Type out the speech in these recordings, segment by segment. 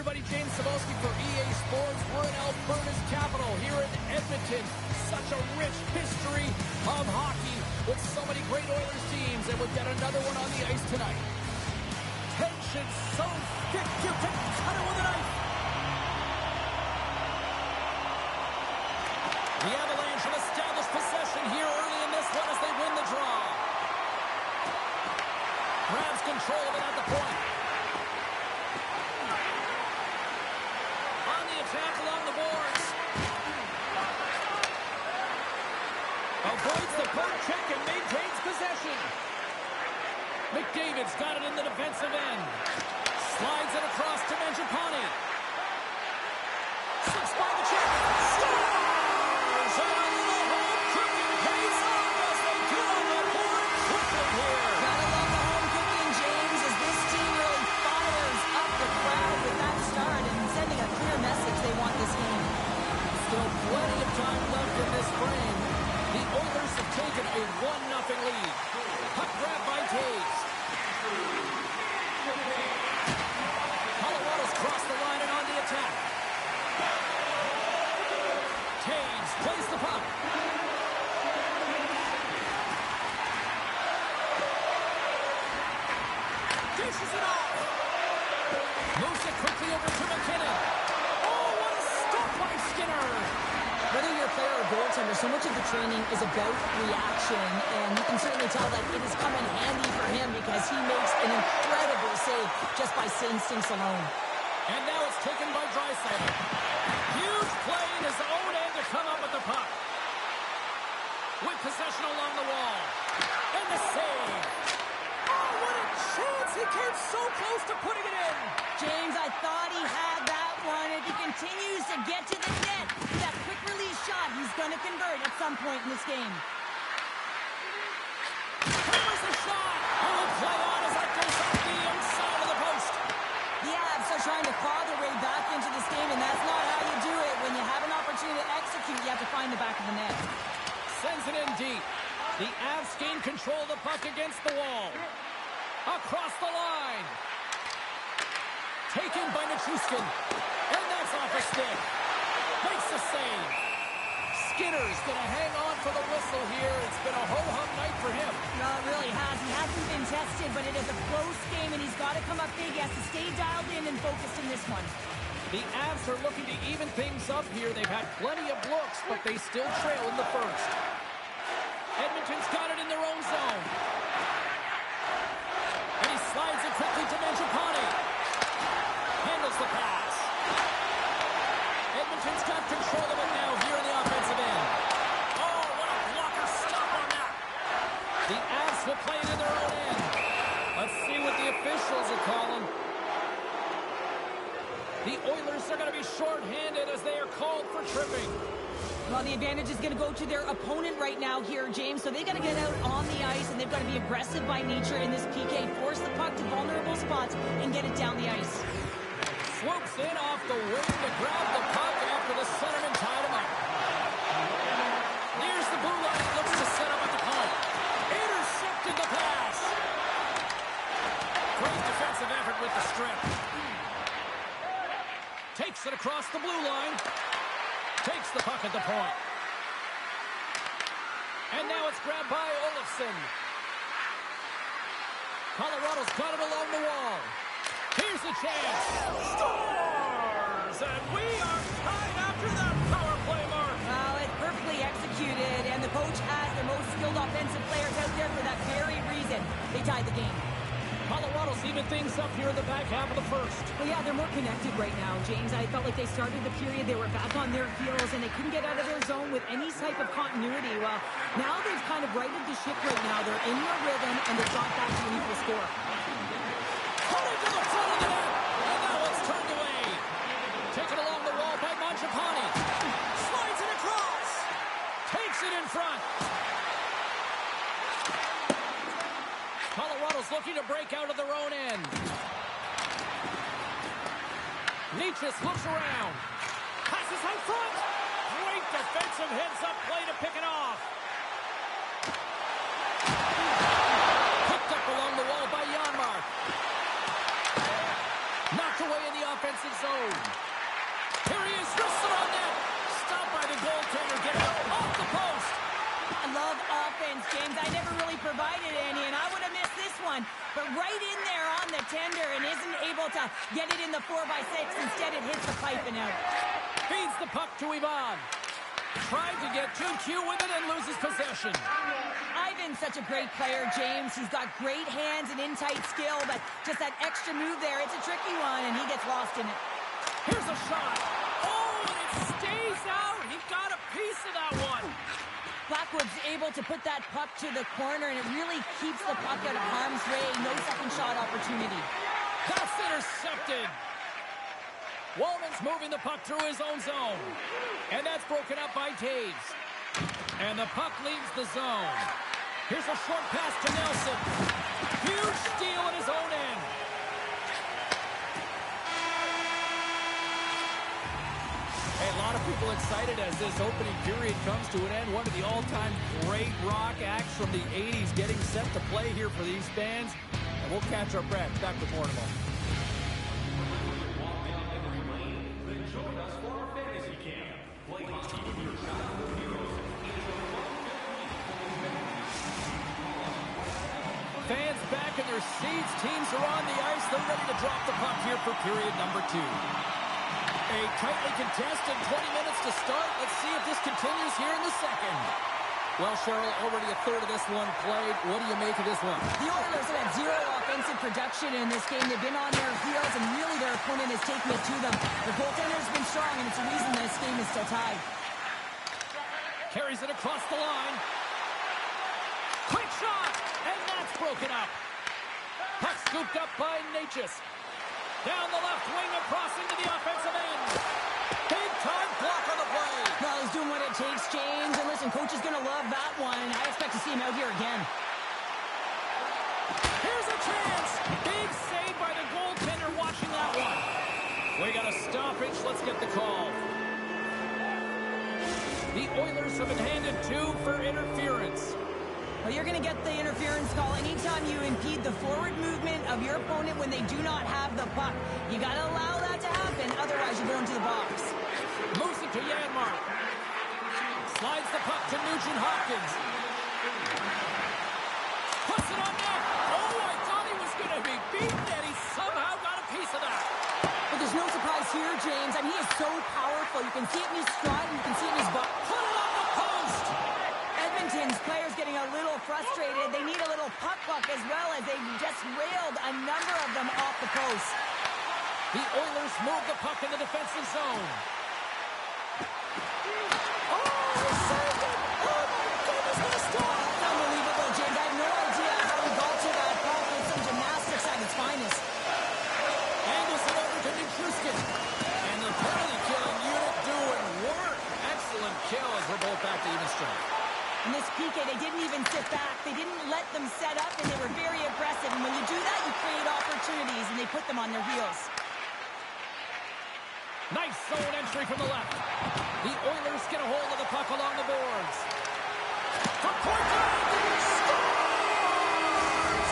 everybody, James Cebulski for EA Sports. We're in Alberta's capital here in Edmonton. Such a rich history of hockey with so many great Oilers teams, and we've got another one on the ice tonight. Tension so thick you can cut it with a knife. The Avalanche have established possession here early in this one as they win the draw. Grabs control of it at the point. On the attack along the boards. Avoids the poke check and maintains possession. McDavid's got it in the defensive end. Slides it across to Mangiapane. Slips by the check. Scores! On the home cooking pace as they get on the board quickly here. Gotta love the home cooking, James, as this team really fires up the crowd with that start and sending a clear message they want this game. Still plenty of time left in this frame. The Oilers have taken a 1-0 lead. Puck grab by Taves. Colorado's crossed the line and on the attack. Taves plays the puck. Dishes it off. Moves it quickly over to McKinnon. Oh, what a stop by Skinner. Whether you're a player or goaltender, so much of the training is about reaction, and you can certainly tell that it has come in handy for him because he makes an incredible save just by instincts alone. And now it's taken by Draisaitl. Huge play in his own end to come up with the puck. With possession along the wall. And the save. Oh, what a chance. He came so close to putting it in. James, I thought he had that one. If he continues to get to the net, that quick release shot, he's going to convert at some point in this game. Hammers the shot. Oh, play on as that goes off the inside of the post. The Avs are trying to claw their way back into this game, and that's not how you do it. When you have an opportunity to execute, you have to find the back of the net. Sends it in deep. The Avs gain control of the puck against the wall. Across the line. Taken by Nichushkin. And that's off a stick. Makes the save. Skinner's going to hang on for the whistle here. It's been a ho-hum night for him. No, it really has. He hasn't been tested, but it is a close game, and he's got to come up big. He has to stay dialed in and focused in this one. The Avs are looking to even things up here. They've had plenty of looks, but they still trail in the first. Edmonton's got it in their own zone. And he slides it quickly to Mangiapane. Handles the pass. Edmonton's got control of it now here in the offensive end. Oh, what a blocker stop on that. The Avs will play it in their own end. Let's see what the officials are calling. The Oilers are going to be shorthanded as they are called for tripping. Well, the advantage is going to go to their opponent right now here, James, so they got to get out on the ice, and they've got to be aggressive by nature in this PK, force the puck to vulnerable spots, and get it down the ice. Swoops in off the wing to grab the puck after the centerman tied him up. Nears the blue line, looks to set up at the point. Intercepted the pass. Great defensive effort with the strip. Takes it across the blue line. Takes the puck at the point. And now it's grabbed by Olofsson. Colorado's got it along the wall. Here's the chance. Scores! And we are tied after that power play mark. Well, it's perfectly executed, and the coach has their most skilled offensive players out there for that very reason. They tied the game. Colorado's even things up here in the back half of the first. Well, yeah, they're more connected right now, James. I felt like they started the period, they were back on their heels, and they couldn't get out of their zone with any type of continuity. Well, now they've kind of righted the ship right now. They're in their rhythm, and they've got back to an equal score. Cutting to the front of the net, and now it's turned away. Taken along the wall by Mangiapane. Slides it across. Takes it in front. Colorado's looking to break out of their own end. Necas looks around. Passes out front. Great defensive heads-up play to pick it off. Picked up along the wall by Janmark. Knocked away in the offensive zone. love offense, James. I never really provided any, and I would have missed this one. But right in there on the tender and isn't able to get it in the 4x6. Instead, it hits the pipe and out. Feeds the puck to Ivan. Tried to get too cute with it and loses possession. Ivan's such a great player, James. He's got great hands and in-tight skill, but just that extra move there, it's a tricky one, and he gets lost in it. Here's a shot. Oh, and it stays out. He got a piece of that one. Blackwood's able to put that puck to the corner, and it really keeps the puck out of harm's way. No second shot opportunity. That's intercepted. Wallman's moving the puck through his own zone. And that's broken up by Taves. And the puck leaves the zone. Here's a short pass to Nelson. Huge steal at his own end. Hey, a lot of people excited as this opening period comes to an end. One of the all-time great rock acts from the 80s getting set to play here for these fans. And we'll catch our breath. Back with more in a moment. Fans back in their seats. Teams are on the ice. They're ready to drop the puck here for period number 2. A tightly contested 20 minutes to start. Let's see if this continues here in the second. Well, Cheryl, already a third of this one played. What do you make of this one? The Oilers have had zero offensive production in this game. They've been on their heels, and really their opponent has taken it to them. The goaltender's been strong, and it's a reason this game is still tied. Carries it across the line. Quick shot! And that's broken up. Puck scooped up by Necas. Down the left wing across into the offensive end. Big time block on the play. Well, he's doing what it takes, James. And listen, coach is going to love that one. I expect to see him out here again. Here's a chance. Big save by the goaltender watching that one. We got a stoppage. Let's get the call. The Oilers have been handed 2 for interference. Well, you're going to get the interference call anytime you impede the forward movement of your opponent when they do not have the puck. You got to allow that to happen, otherwise you go into the box. Moves it to Janmark. Slides the puck to Nugent-Hopkins. Puts it on net. Oh, I thought he was going to be beaten, and he somehow got a piece of that. But there's no surprise here, James. I mean, he is so powerful. You can see it in his stride, and you can see it in his butt. Put it on the post. Edmonton's players getting a little frustrated. They need a little puck luck as well, as they just railed a number of them off the post. The Oilers move the puck in the defensive zone. Oh, he saved it! Oh, my goodness, what a stop! That's unbelievable, James. I have no idea how he got to that puck. It's some gymnastics at its finest. Angles it over to Nichushkin. And the penalty killing unit doing work. Excellent kill as we're both back to even strength. In this PK, they didn't even sit back. They didn't let them set up, and they were very aggressive. And when you do that, you create opportunities, and they put them on their heels. Nice zone entry from the left. The Oilers get a hold of the puck along the boards. From point guard, scores!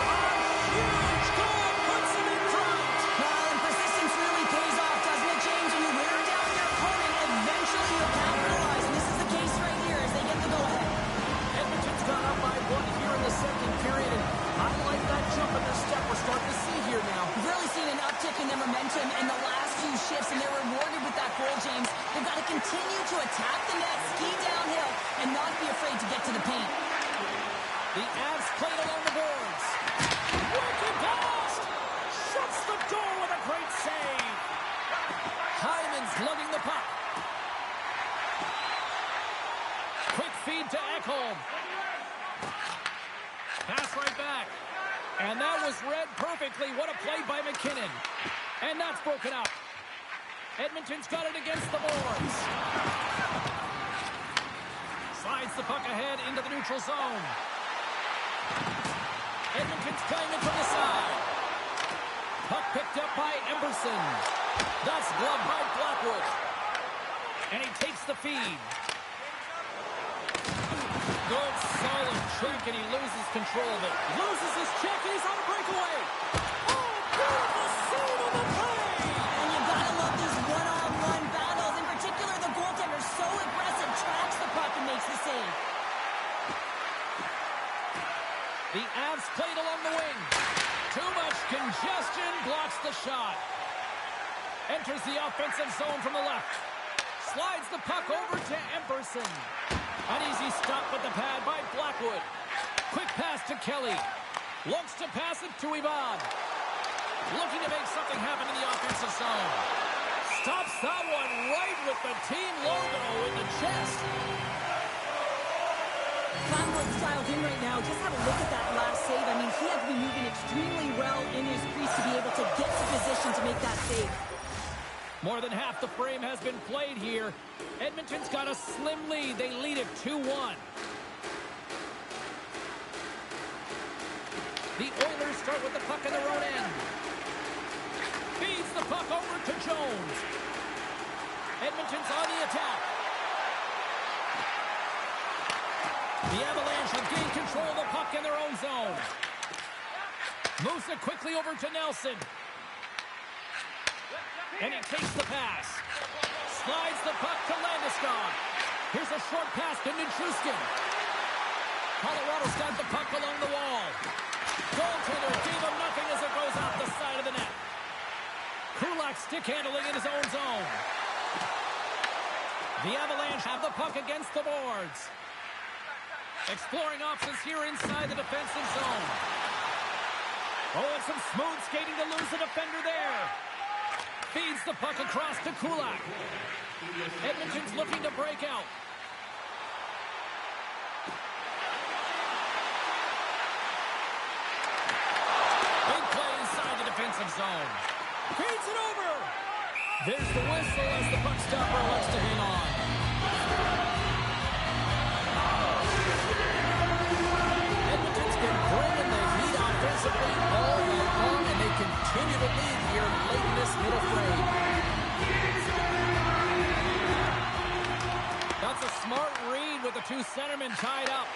A huge goal puts him in front. Well, and persistence really pays off, doesn't it, James? When you wear down your opponent, eventually you'll capitalize. And this is the case right here as they get the go-ahead. Edmonton's gone up by 1 here in the second period, and I like that jump in their step we're starting to see here now. We've really seen an uptick in their momentum in the last few shifts, and they're rewarded with that goal, James. They've got to continue to attack the net, ski downhill, and not be afraid to get to the paint. The Avs played along the boards. Wicked blast! Shuts the door with a great save. Hyman's lugging the puck. Quick feed to Ekholm. Pass right back. And that was read perfectly. What a play by McKinnon. And that's broken up. Edmonton's got it against the boards. Slides the puck ahead into the neutral zone. Edmonton's playing it from the side. Puck picked up by Emberson. That's gloved by Blackwood. And he takes the feed. Good, solid check, and he loses control of it. Loses his check, and he's on a breakaway. Oh, beautiful save on the play! And you gotta love these one-on-one battles. In particular, the goaltender so aggressive, tracks the puck and makes the save. the shot. Enters the offensive zone from the left. Slides the puck over to Emberson. An easy stop with the pad by Blackwood. Quick pass to Kelly. Looks to pass it to Ivan. Looking to make something happen in the offensive zone. Stops that one right with the team logo in the chest. Blackwood's dialed in right now. Just have a look at that last save. I mean, he had to be moving extremely well in his crease to be able to get to position to make that save. More than half the frame has been played here. Edmonton's got a slim lead. They lead it 2-1. The Oilers start with the puck in their own end. Feeds the puck over to Jones. Edmonton's on the attack. The Avalanche have gained control of the puck in their own zone. Moves it quickly over to Nelson. And he takes the pass. Slides the puck to Landeskog. Here's a short pass to Nichushkin. Colorado's got the puck along the wall. Goaltender gave him nothing as it goes off the side of the net. Kulak stick handling in his own zone. The Avalanche have the puck against the boards. Exploring options here inside the defensive zone. Oh, and some smooth skating to lose the defender there. Feeds the puck across to Kulak. Edmonton's looking to break out. Big play inside the defensive zone. Feeds it over. There's the whistle as the puck stopper lets to hang on. Edmonton's been bringing the heat offensively all night long, and they continue to lead here late in this middle frame. That's a smart read with the two centermen tied up.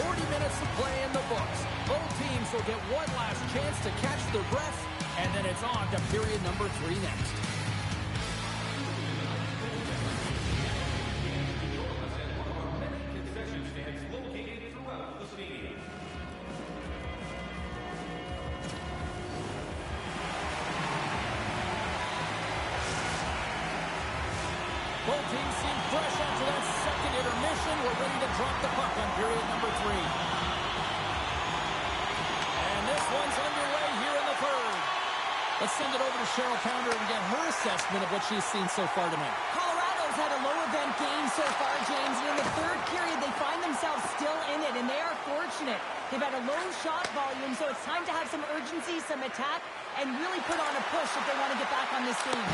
40 minutes of play in the books. Both teams will get one last chance to catch their breath, and then it's on to period number 3 next. Both teams seem fresh after that second intermission. We're ready to drop the puck on period number 3. And this one's underway here in the third. Let's send it over to Cheryl Pounder and get her assessment of what she's seen so far tonight. Colorado's had a low-event game so far, James, and in the third period, they find themselves still in it, and they are fortunate. They've had a low shot volume, so it's time to have some urgency, some attack, and really put on a push if they want to get back on this game.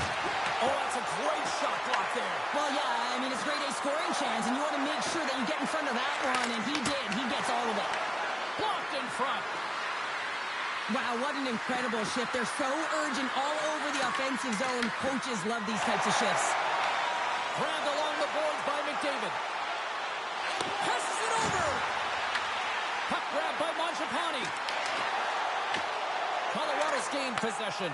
Oh, that's a great shot block there. Well, yeah, I mean, it's grade A scoring chance, and you want to make sure that you get in front of that one, and he did. He gets all of it. Blocked in front. Wow, what an incredible shift. They're so urgent all over the offensive zone. Coaches love these types of shifts. Grabbed along the boards by McDavid. Passes it over. Puck grabbed by Mangiapane. Colorado's gained possession.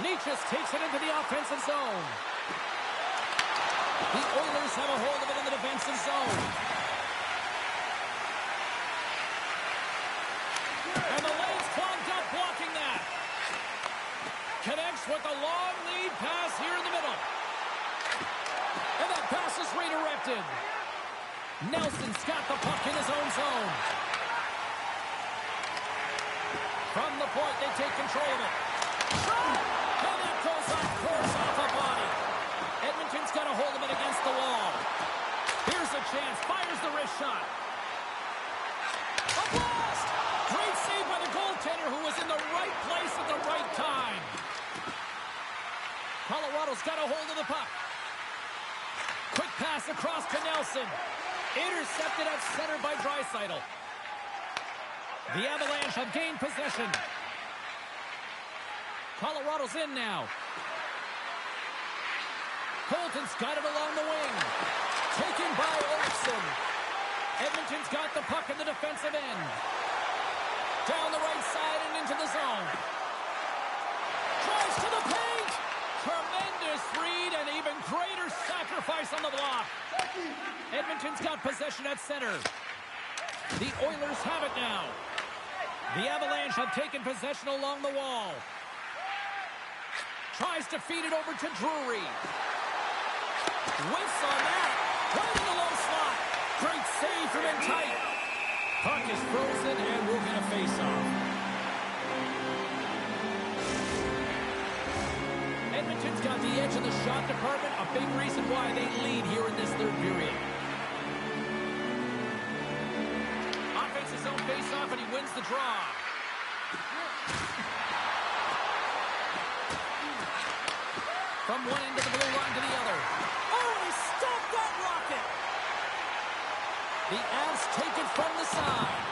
Nietzsche takes it into the offensive zone. The Oilers have a hold of it in the defensive zone. And the lane's clogged up blocking that. Connects with a long lead pass here in the middle. And that pass is redirected. Nelson's got the puck in his own zone. From the point, they take control of it. And that goes on course off a body. Edmonton's got a hold of it against the wall. Here's a chance. Fires the wrist shot. A blast! Great save by the goaltender who was in the right place at the right time. Colorado's got a hold of the puck. Quick pass across to Nelson. Intercepted at center by Draisaitl. The Avalanche have gained possession. Colorado's in now. Colton's got it along the wing. Taken by Eriksson. Edmonton's got the puck in the defensive end. Down the right side and into the zone. Drives to the paint. Tremendous read and even greater sacrifice on the block. Edmonton's got possession at center. The Oilers have it now. The Avalanche have taken possession along the wall. Tries to feed it over to Drury. Whiffs on that. Right in the low slot. Great save from in tight. Puck is frozen and we'll get a face-off. Edmonton's got the edge of the shot department. A big reason why they lead here in this third period. Offense his own face-off and he wins the draw. From one end of the blue line to the other. Oh, he stopped that rocket! The Avs take it from the side.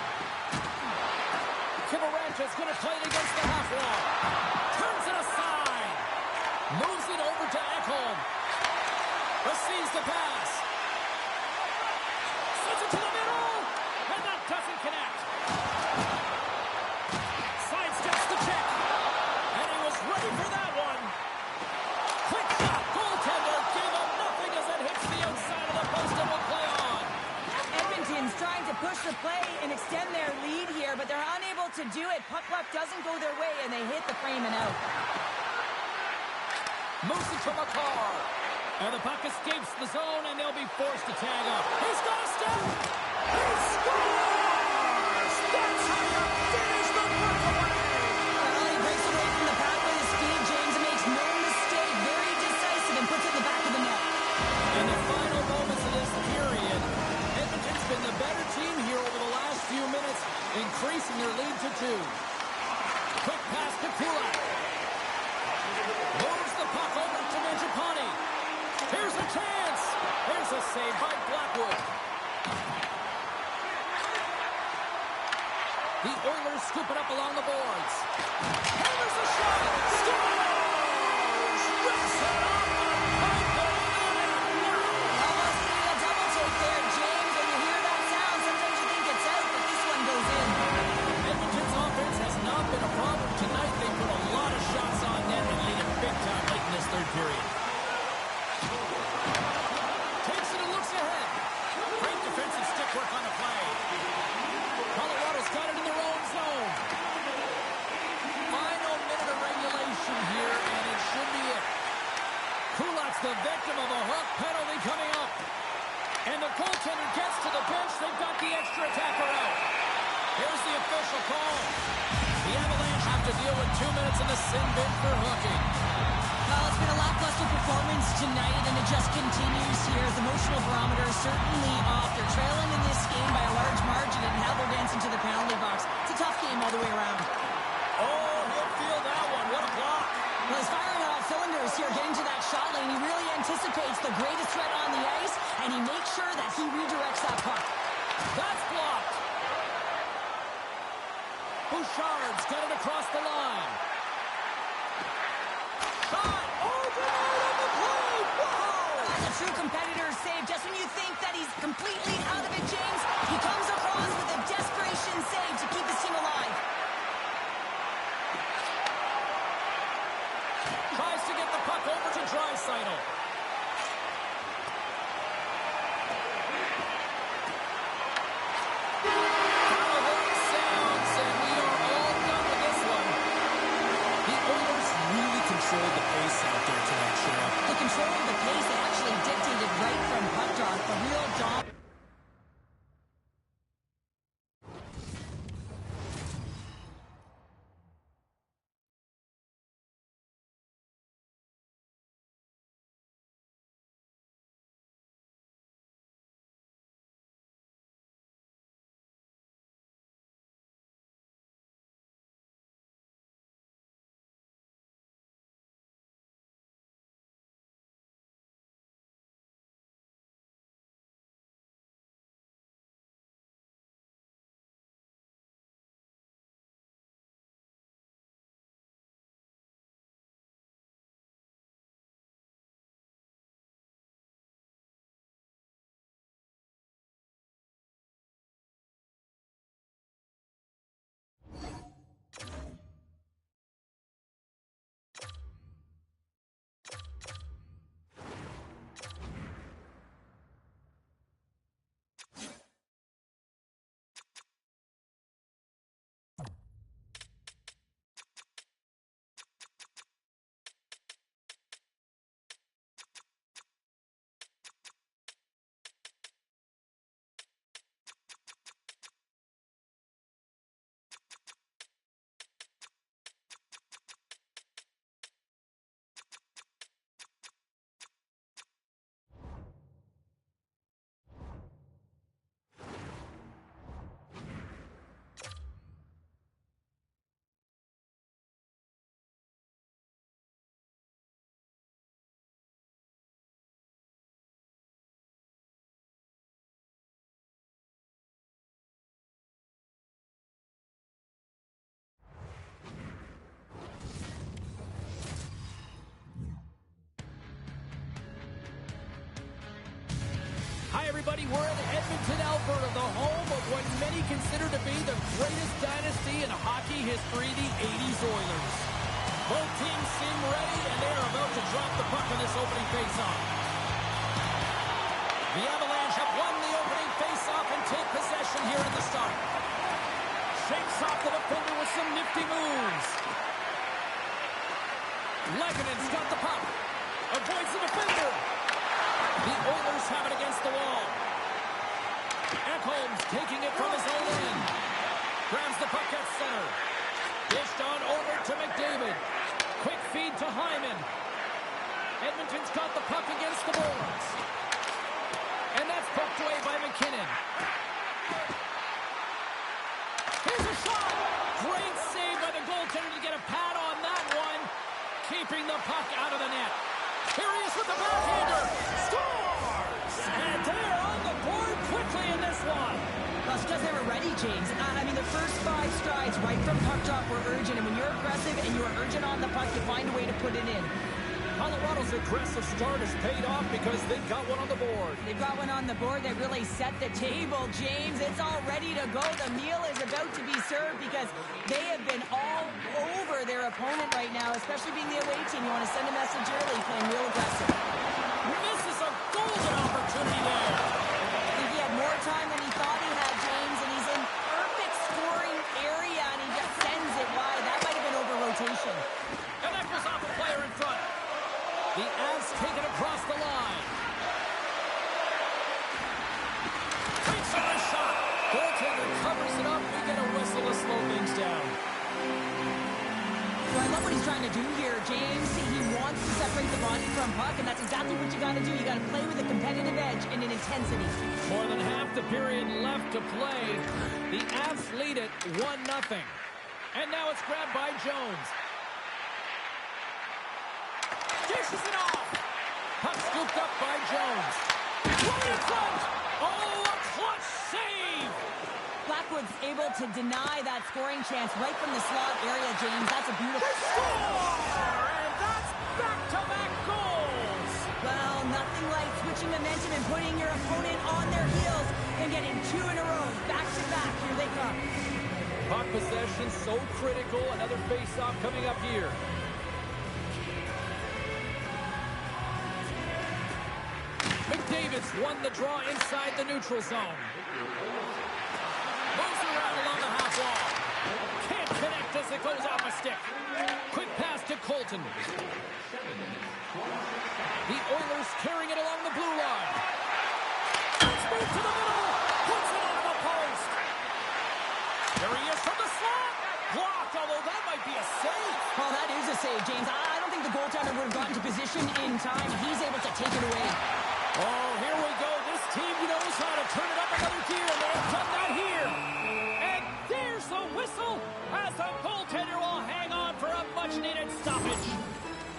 Kivarancha's going to play it against the half wall. Turns it aside. Moves it over to Ekholm. Receives the pass. Sends it to the middle. And that doesn't connect. Sidesteps the check. And he was ready for that one. Quick shot. Goaltender gave up nothing as it hits the outside of the post and will play on. Edmonton's trying to push the play and extend their lead here, but they're unable to do it. Puck luck doesn't go their way, and they hit the frame and out. Moves it to Makar. And the puck escapes the zone, and they'll be forced to tag up. He's got a step. He scores! That's how you finish the breakaway! Well, he breaks away from the pack with his speed. James makes no mistake. Very decisive and puts it in the back of the net. In the final moments of this period, Edmonton's been the better team here over the last few minutes, increasing their lead to 2. Quick pass to Kulak. Moves the puck over to Mangiapane. Here's a chance. Here's a save by Blackwood. The Oilers scoop it up along the boards. Hammers a shot. Scores! Rips it off the pipe. Almost need a double take there, James. When you hear that sound, sometimes you think it's out, but this one goes in. Edmonton's offense has not been a problem tonight. They put a lot of shots on net and lead it big time late in this third period. Takes it and looks ahead. Great defensive stick work on the play. Colorado's got it in their own zone. Final minute of regulation here, and it should be it. Kulak's the victim of a hook penalty coming up. And the goaltender gets to the bench. They've got the extra attacker out. Here's the official call. The Avalanche have to deal with 2 minutes in the sin bin for hooking. Well, it's been a lackluster performance tonight, and it just continues here. The emotional barometer is certainly off. They're trailing in this game by a large margin, and now they're dancing to the penalty box. It's a tough game all the way around. Oh, he'll feel that one. What a block. Well, he's firing on all cylinders here, getting to that shot lane. He really anticipates the greatest threat on the ice, and he makes sure that he redirects that puck. That's blocked. Bouchard's got it across the line. Shot over the play. Whoa! That's a true competitor's save. Just when you think that he's completely out of it, James, he comes across with a desperation save to keep his team alive. Tries to get the puck over to Draisaitl. Controlled the pace out there tonight, Cheryl. They controlled the pace. They actually dictated right from puck drop. A real dom. everybody. We're in Edmonton, Alberta, the home of what many consider to be the greatest dynasty in hockey history, the 80s Oilers. Both teams seem ready, and they're about to drop the puck in this opening faceoff. The Avalanche have won the opening faceoff and take possession here at the start. Shakes off the defender with some nifty moves. Lekonen's got the puck. Avoids the defender. The Oilers have it against the wall. Ekholm's taking it from his own end. Grabs the puck at center. Dished on over to McDavid. Quick feed to Hyman. Edmonton's got the puck against the boards. And that's poked away by McKinnon. Here's a shot. Great save by the goaltender to get a pad on that one. Keeping the puck out of the net. Here he is with the backhander. Scores! And they're on the board quickly in this one. That's because they were ready, James. I mean, the first 5 strides right from puck drop were urgent. And when you're aggressive and you're urgent on the puck, you find a way to put it in. Colorado's aggressive start has paid off because they've got one on the board. They've got one on the board. They really set the table, James. It's all ready to go. The meal is about to be served because they have been all over their opponent right now, especially being the away team. You want to send a message early, playing real aggressive. Misses a golden opportunity there. I think he had more time than he thought he had, James, and he's in perfect scoring area, and he just sends it wide. That might have been over rotation. And that goes off a player in front. The Avs take it across the line. Takes on a shot. Goaltender covers it up. We get a whistle to slow things down. Well, I love what he's trying to do here, James. He wants to separate the body from puck, and that's exactly what you got to do. You got to play with a competitive edge and an intensity. More than half the period left to play. The Avs lead it 1-0. And now it's grabbed by Jones. Dishes it off. Puck scooped up by Jones. Right in front. Oh, a clutch save. Blackwood's able to deny that scoring chance right from the slot area, James. That's a beautiful score. And that's back-to-back goals. Well, nothing like switching momentum and putting your opponent on their heels and getting 2 in a row. Back-to-back. Here they come. Puck possession so critical. Another face-off coming up here. McDavid's won the draw inside the neutral zone. Moves around along the half wall. Can't connect as it goes off a stick. Quick pass to Colton. The Oilers carrying it along the blue line. Let's move to the middle. Puts it onto the post. There he is from the slot. Blocked, although that might be a save. Well, that is a save, James. I don't think the goaltender would have gotten to position in time. He's able to take it away. Oh, here we go. This team knows how to turn it up another gear, and they have done that here. And there's the whistle as the goaltender will hang on for a much-needed stoppage.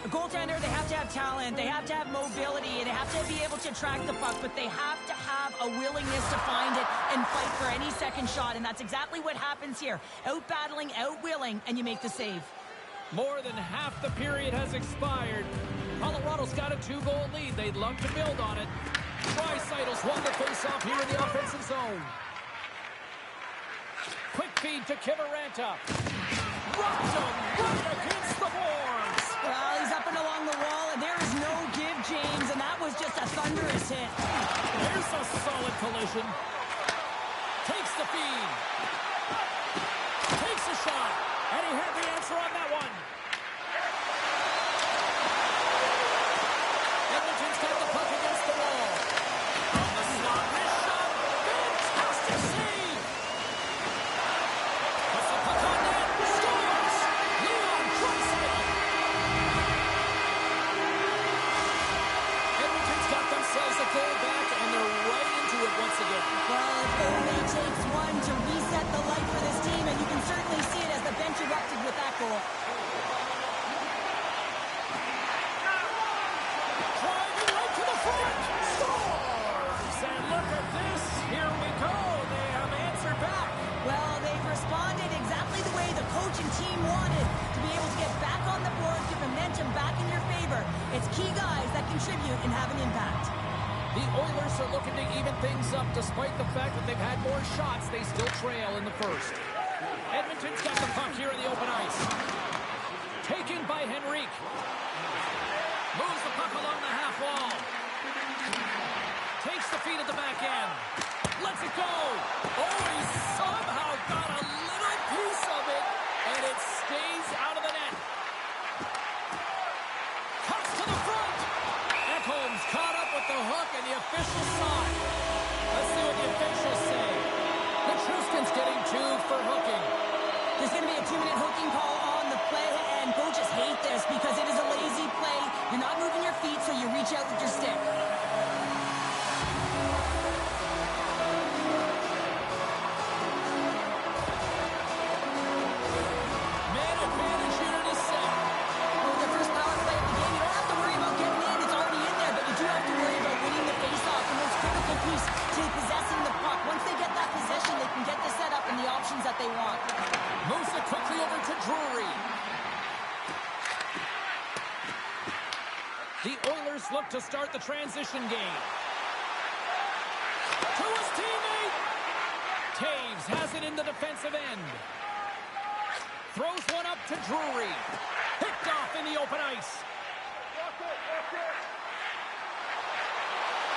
A goaltender, they have to have talent, they have to have mobility, and they have to be able to track the puck, but they have to have a willingness to find it and fight for any second shot, and that's exactly what happens here. Out-battling, out-willing, and you make the save. More than half the period has expired. Colorado's got a 2-goal lead. They'd love to build on it. Draisaitl's won the face-off here in the offensive zone. Quick feed to Kiviranta. Rocked him right against the boards. Well, he's up and along the wall, and there is no give, James, and that was just a thunderous hit. Here's a solid collision. Takes the feed. Takes a shot. And he had the answer on that one. Edmonton's got the puck against the wall. On the slot, this shot. Fantastic save. Puts the puck on net. Scores. Leon Draisaitl. Edmonton's got themselves a goal back, and they're right into it once again. Well, it only takes one to reset the light for this team, and you can certainly see it as the bench erupted with that goal. Driving right to the front. Scores! And look at this. Here we go. They have answered back. Well, they've responded exactly the way the coach and team wanted, to be able to get back on the board, get momentum back in your favor. It's key guys that contribute and have an impact. The Oilers are looking to even things up. Despite the fact that they've had more shots, they still trail in the first. Edmonton's got the puck here in the open ice. Taken by Henrique. Moves the puck along the half wall. Takes the feed at the back end. Lets it go. Oh, he somehow got a little piece of it, and it stays out of the net. Cuts to the front. Ekholm's caught up with the hook, and the official saw it. Let's see what the officials say. Nichushkin's getting 2 for hooking. There's going to be a 2-minute hooking call on the play, and coaches hate this because it is a lazy play. You're not moving your feet, so you reach out with your stick. Man advantage unit is set. Well, the first power play of the game, you don't have to worry about getting in. It's already in there, but you do have to worry about winning the faceoff, the most critical piece to possessing the puck. Once they get that possession, they can get the setup and the options that they want. Moves it quickly over to Drury. The Oilers look to start the transition game. To his teammate. Taves has it in the defensive end. Throws one up to Drury. Picked off in the open ice.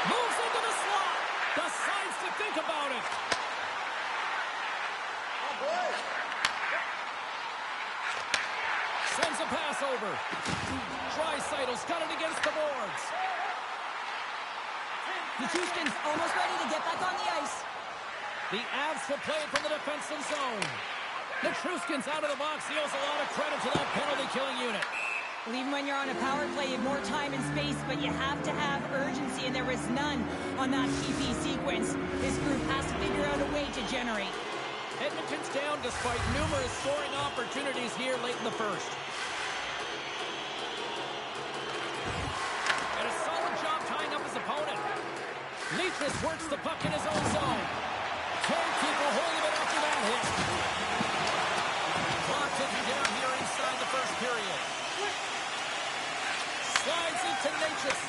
Moves into the slot. Decides to think about it. Sends a pass over. Draisaitl's got it against the boards. Nichushkin's almost ready to get back on the ice. The Avs will play it from the defensive zone. Nichushkin's out of the box. He owes a lot of credit to that penalty-killing unit. Well, even when you're on a power play, you have more time and space, but you have to have urgency, and there was none on that PP sequence. This group has to figure out a way to generate. Edmonton's down despite numerous scoring opportunities here late in the first. And a solid job tying up his opponent. Necas works the puck in his own zone. Can't keep a hold of it after that hit. Clock ticking down here inside the first period. Slides into Necas.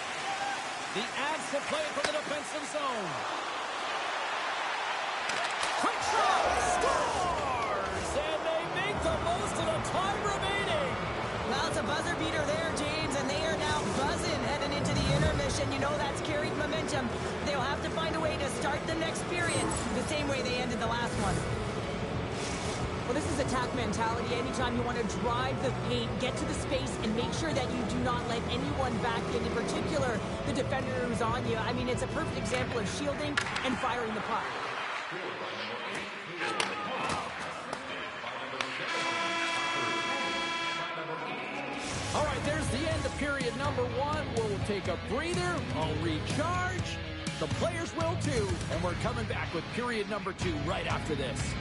The Avs will play it from the defensive zone. Quick shot! Scores! And they make the most of the time remaining. Well, it's a buzzer beater there, James, and they are now buzzing heading into the intermission. You know that's carried momentum. They'll have to find a way to start the next period the same way they ended the last one. Well, this is attack mentality. Anytime you want to drive the paint, get to the space, and make sure that you do not let anyone back in particular the defender who's on you. I mean, it's a perfect example of shielding and firing the puck. All right, there's the end of period number 1. We'll take a breather. I'll recharge. The players will too. And we're coming back with period number 2 right after this.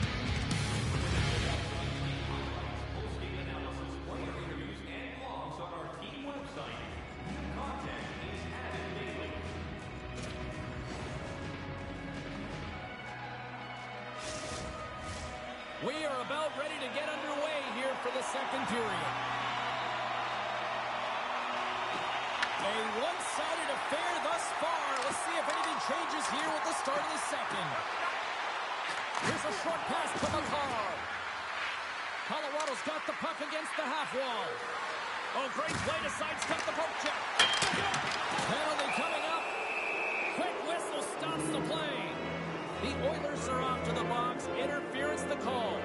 We are about ready to get underway here for the second period. A one-sided affair thus far. Let's see if anything changes here with the start of the second. Here's a short pass to Makar. Colorado's got the puck against the half wall. Oh, great play to sidestep the poke check. Penalty coming up. Quick whistle stops the play. The Oilers are off to the box. Interference the call.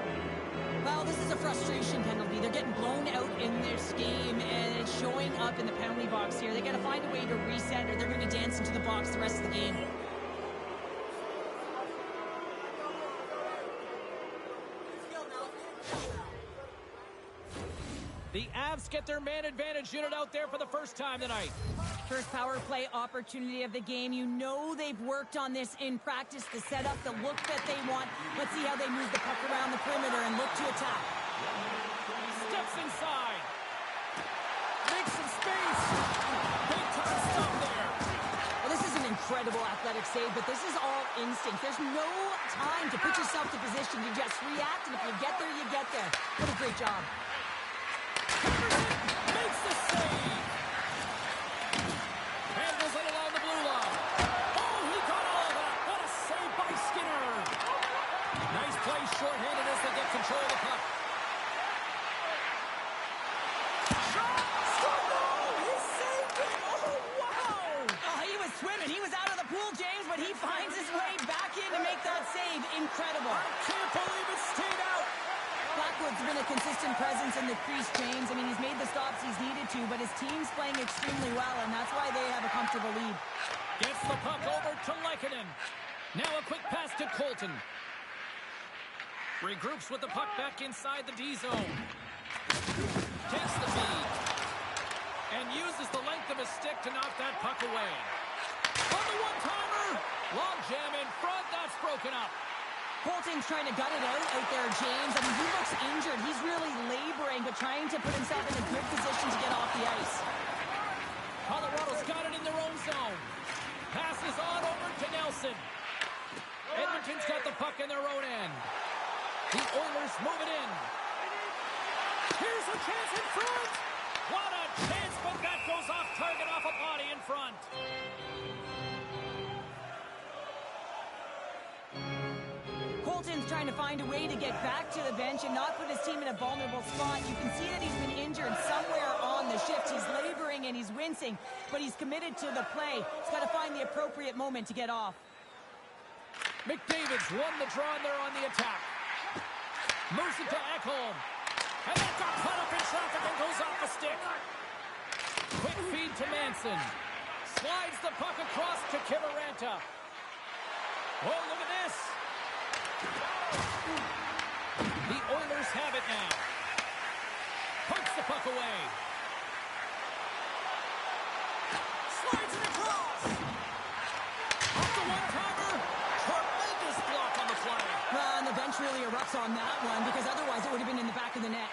Well, this is a frustration penalty. They're getting blown out in this game, and it's showing up in the penalty box here. They got to find a way to reset, or they're going to be dancing to the box the rest of the game. The Avs get their man advantage unit out there for the first time tonight. First power play opportunity of the game. You know they've worked on this in practice, the setup, the look that they want. Let's see how they move the puck around the perimeter and look to attack. Steps inside. Makes some space. Big time stuff there. Well, this is an incredible athletic save, but this is all instinct. There's no time to put yourself to position. You just react, and if you get there, you get there. What a great job. Makes the save. Handles it along the blue line. incredible. I can't believe it stayed out. Blackwood's been a consistent presence in the crease, James. I mean, he's made the stops he's needed to, but his team's playing extremely well, and that's why they have a comfortable lead. Gets the puck over to Lehkonen. Now a quick pass to Colton. Regroups with the puck back inside the D zone. Takes the feed. And uses the length of his stick to knock that puck away. On the one-timer. Long jam in front. That's broken up. Colton's trying to gut it out there, James. I mean, he looks injured. He's really laboring, but trying to put himself in a good position to get off the ice. Colorado's got it in their own zone. Passes on over to Nelson. Edmonton's got the puck in their own end. The Oilers move it in. Here's a chance in front. What a chance, but that goes off target off a body in front. Colton's trying to find a way to get back to the bench and not put his team in a vulnerable spot. You can see that he's been injured somewhere on the shift. He's laboring and he's wincing, but he's committed to the play. He's got to find the appropriate moment to get off. McDavid's won the draw and they're on the attack. Moves it to Ekholm. And that got caught up in traffic and goes off the stick. Quick feed to Manson. Slides the puck across to Kiviranta. Oh, look at this. The Oilers have it now. Pokes the puck away. Slides it across. Off the one-timer. Tremendous block on the play. And the bench really erupts on that one because otherwise it would have been in the back of the net.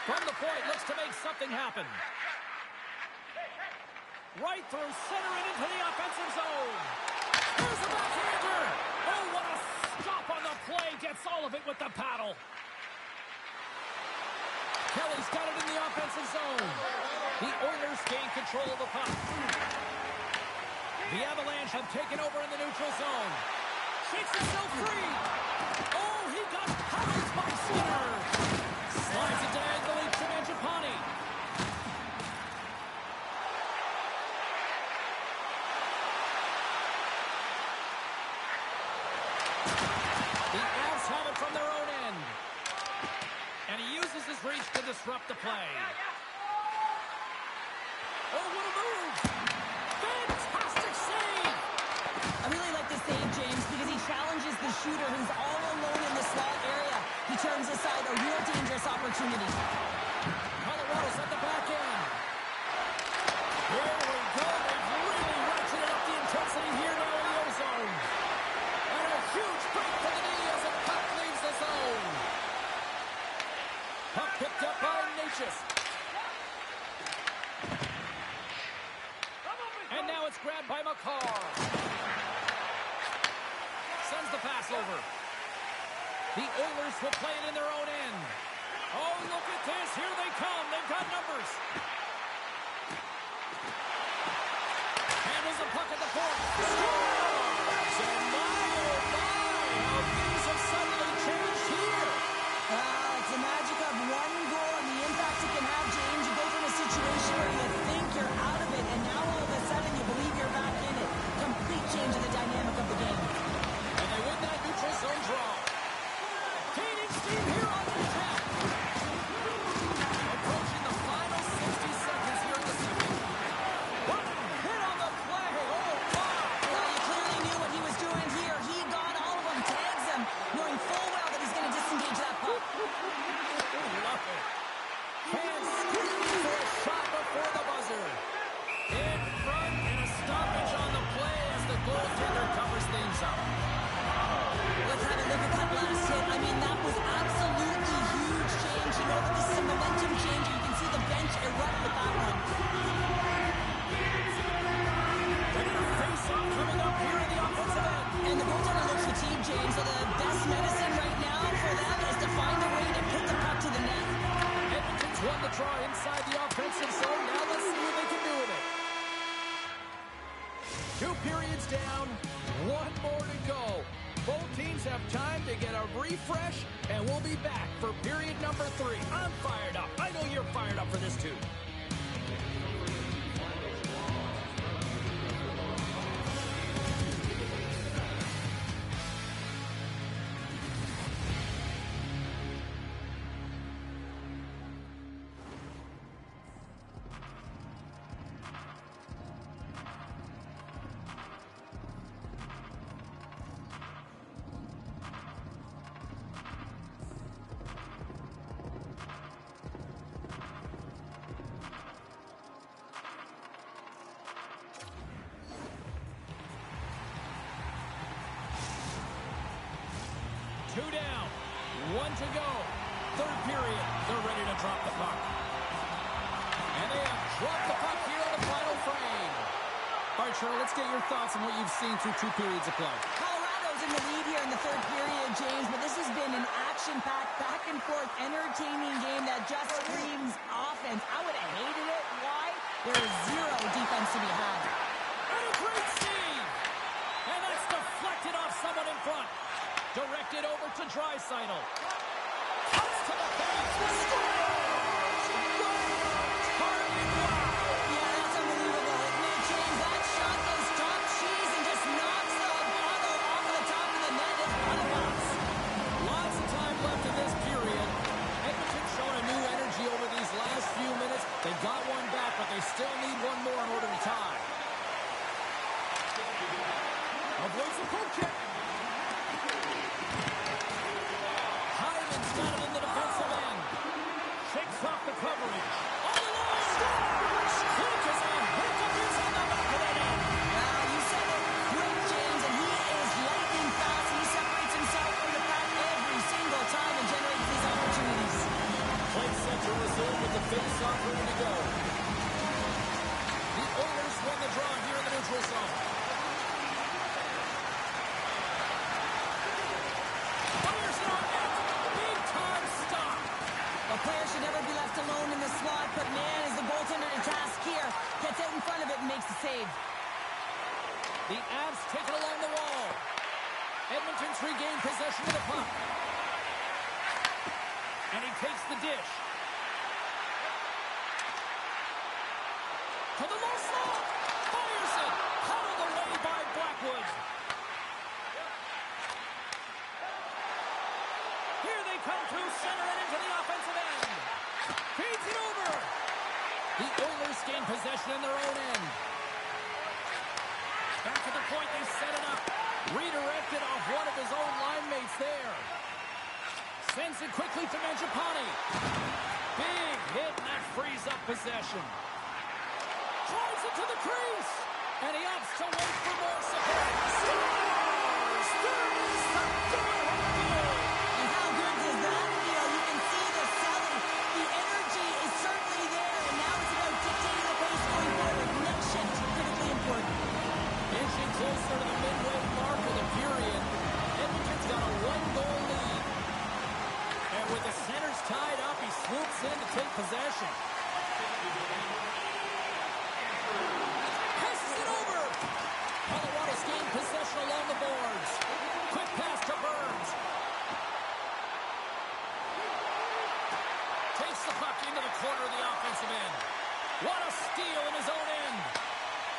From the point, looks to make something happen. Right through center and into the offensive zone. Here's the backhander. Oh, what a stop on the play. Gets all of it with the paddle. Kelly's got it in the offensive zone. The Oilers gain control of the puck. The Avalanche have taken over in the neutral zone. Shakes himself free. Oh, he got housed by Skinner. Slides it diagonally to Mangiapane. The Avs have it from their own end. And he uses his reach to disrupt the play. Oh, what a move! Fantastic save! I really like the save, James, because he challenges the shooter who's all alone in the slot area. He turns aside a real dangerous opportunity. Colorado's at the back end. Here we go. They've really ratcheted up the intensity here now in the O-zone. And a huge break for the D as the puck leaves the zone. Puck picked up by Necas. And now it's grabbed by Makar. Sends the pass over. The Oilers will play it in their own end. Oh, look at this. Here they come. They've got numbers. Handles the puck at the point. Scores! And my, oh my, how things have suddenly changed here. It's the magic of one goal and the impact it can have, James. You go from a situation where you think you're out of it, and now all of a sudden you believe you're back in it. Complete change in the dynamic of the game. And they win that neutral zone draw. Gaining steam here on the attack. Approaching the final 60 seconds here in the second. What a hit on the play. Oh, my. Well, you clearly knew what he was doing here. He got all of them, tags them, knowing full well that he's going to disengage that puck. Love it. Fans screaming for a shot before the buzzer. In front and a stoppage on the play as the goaltender covers things up. Let's have a look at that last hit. I mean, that was absolutely huge change. You know that this is a momentum changer. You can see the bench erupt with that one. They're going to face off coming up here in the offensive end. And the goaltender looks fatigued, James. So the best medicine right now for them is to find a way to put the puck to the net. Edmonton's won the draw inside the offensive zone. Now let's see what they can do with it. 2 periods down, 1 more to go. Both teams have time to get a refresh, and we'll be back for period number 3. I'm fired up. I know you're fired up for this too. 1 to go. Third period. They're ready to drop the puck. And they have dropped the puck here in the final frame. All right, Cheryl, let's get your thoughts on what you've seen through 2 periods of play. Colorado's in the lead here in the third period, James, but this has been an action-packed, back-and-forth, entertaining game that just screams offense. I would have hated it. Why? There is zero defense to be had. And a great save! And that's deflected off someone in front. Directed over to Draisaitl. Cuts to the face. They got one back, but they still need one more in order to tie. Avoids the poke check. Hyman's got it in the defensive end. Shakes off the coverage. On the line! Scores! Quick as a hiccup is on the back of the net. You said it. Quick, James, and he is lightning fast. He separates himself from the pack every single time and generates these opportunities. Play set to resume with the face-off ready to go. The Oilers won the draw here in the neutral zone. Fires it on net. Big-time stop. A player should never be left alone in the slot, but man, is the goaltender to task here. Gets out in front of it and makes the save. The Avs take it along the wall. Edmonton's regained possession of the puck. And he takes the dish. To the low slot. Fires it. Huddled away by Blackwood. Here they come through center and into the offensive end. Feeds it over. The Oilers gain possession in their own end. Back to the point, they set it up. Redirected off one of his own line mates there. Sends it quickly to Mangiapane. Big hit, and that frees up possession. Drives it to the crease. And he opts to wait for more support. Scores! There is something happening. And how good does that feel? You can see the selling. The energy is certainly there, and now it's about dictating the pace going forward. Next shift, critically important. Inching closer to the midway mark of the period. Edmonton's got a one-goal lead. And with the centers tied up, he swoops in to take possession. Passes it over. Colorado's gained possession along the boards. Quick pass to Burns. Takes the puck into the corner of the offensive end. What a steal in his own end.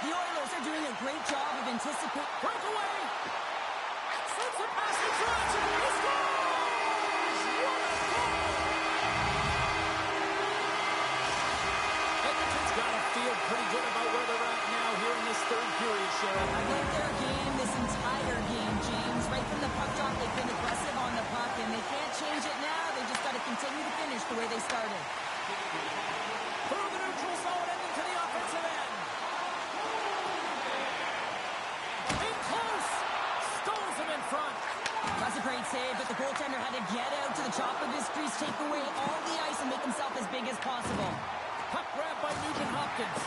The Oilers are doing a great job of anticipating. Breakaway. Sends a pass to Trotz. He scores! What a goal! Edmonton's got to feel pretty good about where they're at now here in this third period, Cheryl. I like their game this entire game, James. Right from the puck drop, they've been aggressive on the puck, and they can't change it now. They just got to continue to finish the way they started. Through the neutral zone and into the offensive end. In close. Stones him in front. That's a great save, but the goaltender had to get out to the top of his crease, take away all the ice, and make himself as big as possible. Puck grab by Nugent Hopkins.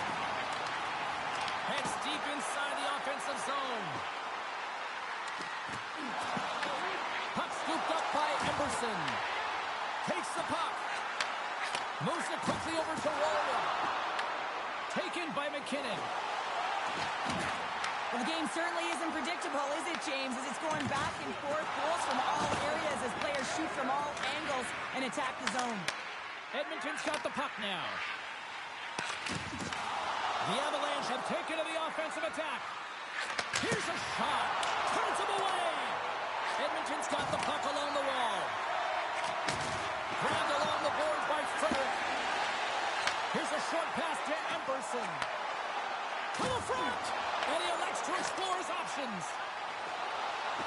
Heads deep inside the offensive zone. Puck scooped up by Emerson. Takes the puck. Moves it quickly over to Walden. Taken by McKinnon. Well, the game certainly isn't predictable, is it, James? As it's going back and forth, goals from all areas as players shoot from all angles and attack the zone. Edmonton's got the puck now. The Avalanche have taken to the offensive attack. Here's a shot. Turns him away. Edmonton's got the puck along the wall. Grabbed along the boards by Frederick. Here's a short pass to Emerson. To the front. And he elects to explore his options.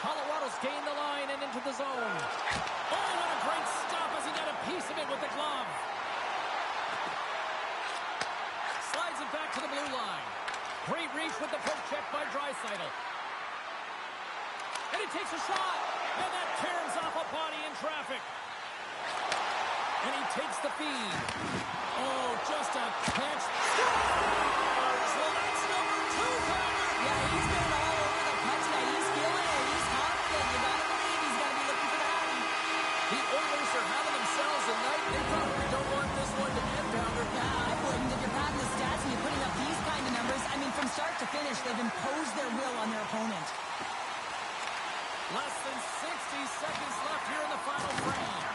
Colorado's gained the line and into the zone. Oh, what a great stop as he got a piece of it with the glove. Slides it back to the blue line. Great reach with the poke check by Draisaitl. And he takes a shot. And that tears off a body in traffic. And he takes the feed. Oh, just a catch. Scores! Well, that's number 2, Pounder. Yeah, he's been all over the puck tonight. He's feeling it. He's confident. You gotta believe he's gotta be looking for that. The Oilers are having themselves a night. They probably don't want this one to end, Pounder. Yeah, I wouldn't. If you're padding the stats and you're putting up these kind of numbers, I mean, from start to finish, they've imposed their will on their opponent. Less than 60 seconds left here in the final frame.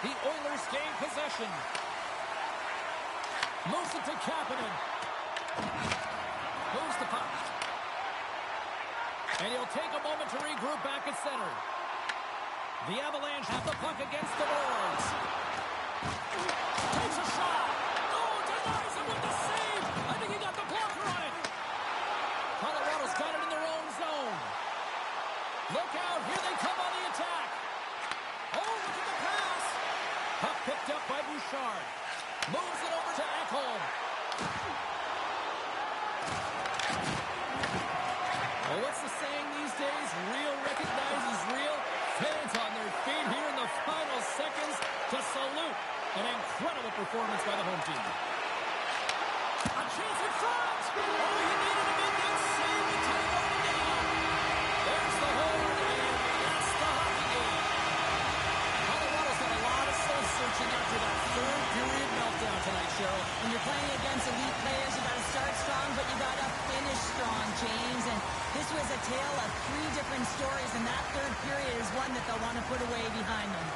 The Oilers gain possession. Moves it to Kapanen. Moves the puck. And he'll take a moment to regroup back at center. The Avalanche have the puck against the boards. Takes a shot. Oh, denies him with the save. I think he got the blocker on it. Colorado's got it in their own zone. Look out. Here they come on the attack. Oh, look at the pass. Puck picked up by Bouchard. Moves it over to Ekholm. Oh, what's the saying these days? Real recognizes real. Fans on their feet here in the final seconds to salute an incredible performance by the home team. A chance in front. Oh, he needed to make that save to tie it all down. There's the horn, and that's the hockey game. Colorado's got a lot of soul-searching after that third period meltdown tonight, Cheryl. When you're playing against elite players, you got to start strong, but you got to finish strong, James. And this was a tale of 3 different stories, and that third period is one that they'll want to put away behind them.